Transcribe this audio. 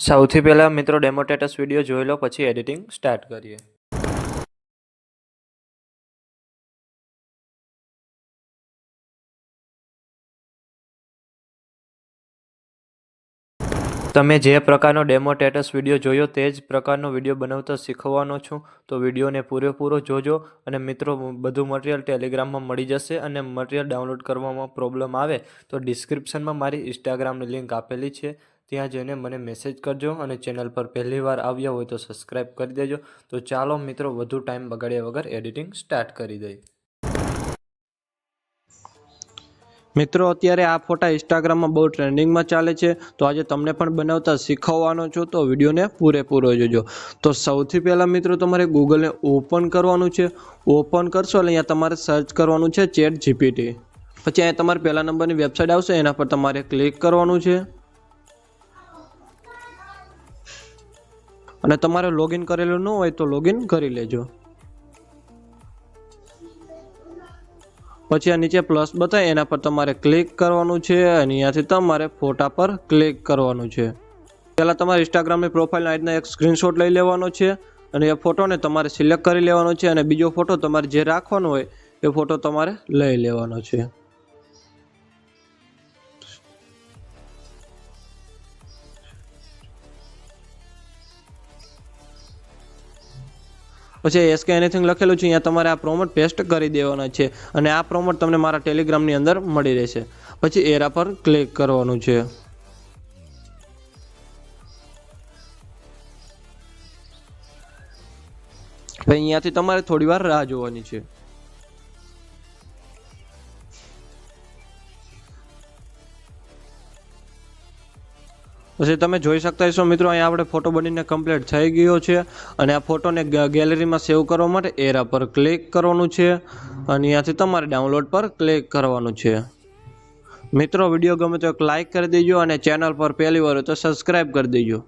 સૌથી પહેલાં મિત્રો ડેમો સ્ટેટસ વિડીયો જોઈ લો, પછી એડિટિંગ સ્ટાર્ટ કરીએ. તમે જે પ્રકારનો ડેમો સ્ટેટસ વિડીયો જોયો તે જ પ્રકારનો વિડીયો બનાવતા શીખવાનો છું, તો વિડીયોને પૂરેપૂરો જોજો. અને મિત્રો, બધું મટીરિયલ ટેલિગ્રામમાં મળી જશે. અને મટીરિયલ ડાઉનલોડ કરવામાં પ્રોબ્લેમ આવે તો ડિસ્ક્રિપ્શનમાં મારી ઇન્સ્ટાગ્રામની લિંક આપેલી છે, ત્યાં જઈને મને મેસેજ કરજો. અને ચેનલ પર પહેલી વાર આવ્યા હોય તો સબસ્ક્રાઈબ કરી દેજો. તો ચાલો મિત્રો, વધુ ટાઈમ બગાડ્યા વગર એડિટિંગ સ્ટાર્ટ કરી દઈએ. મિત્રો, અત્યારે આ ફોટા ઇન્સ્ટાગ્રામમાં બહુ ટ્રેન્ડિંગમાં ચાલે છે, તો આજે તમને પણ બનાવતા શીખવવાનો છું, તો વિડીયોને પૂરેપૂરો જોજો. તો સૌથી પહેલાં મિત્રો, તમારે ગૂગલને ઓપન કરવાનું છે. ઓપન કરશો એટલે અહીંયા તમારે સર્ચ કરવાનું છે ChatGPT. પછી અહીંયા તમારે પહેલા નંબરની વેબસાઇટ આવશે, એના પર તમારે ક્લિક કરવાનું છે. અને તમારે લોગિન કરેલું ન હોય તો લોગિન કરી લેજો. પછી આ નીચે પ્લસ બતાવે એના પર તમારે ક્લિક કરવાનું છે અને અહીંયાથી તમારે ફોટા પર ક્લિક કરવાનું છે. પહેલાં તમારે ઇન્સ્ટાગ્રામની પ્રોફાઇલના આજના એક સ્ક્રીનશોટ લઈ લેવાનો છે અને એ ફોટોને તમારે સિલેક્ટ કરી લેવાનો છે. અને બીજો ફોટો તમારે જે રાખવાનો હોય એ ફોટો તમારે લઈ લેવાનો છે. પછી એસકે એનીથિંગ લખેલું છે, અહીંયા તમારે આ પ્રોમોટ પેસ્ટ કરી દેવાના છે. અને આ પ્રોમોટ તમને મારા ટેલિગ્રામની અંદર મળી રહેશે. પછી એરા પર ક્લિક કરવાનું છે. અહીંયાથી તમારે થોડી વાર રાહ જોવાની છે. પછી તમે જોઈ શકતા હશો મિત્રો, અહીંયા આપણે ફોટો બનીને કમ્પ્લીટ થઈ ગયો છે. અને આ ફોટોને ગેલેરીમાં સેવ કરવા માટે એરા પર ક્લિક કરવાનું છે અને અહીંયાથી તમારે ડાઉનલોડ પર ક્લિક કરવાનું છે. મિત્રો, વિડીયો ગમે તો એક લાઇક કરી દેજો અને ચેનલ પર પહેલી વાર હોય તો સબસ્ક્રાઈબ કરી દેજો.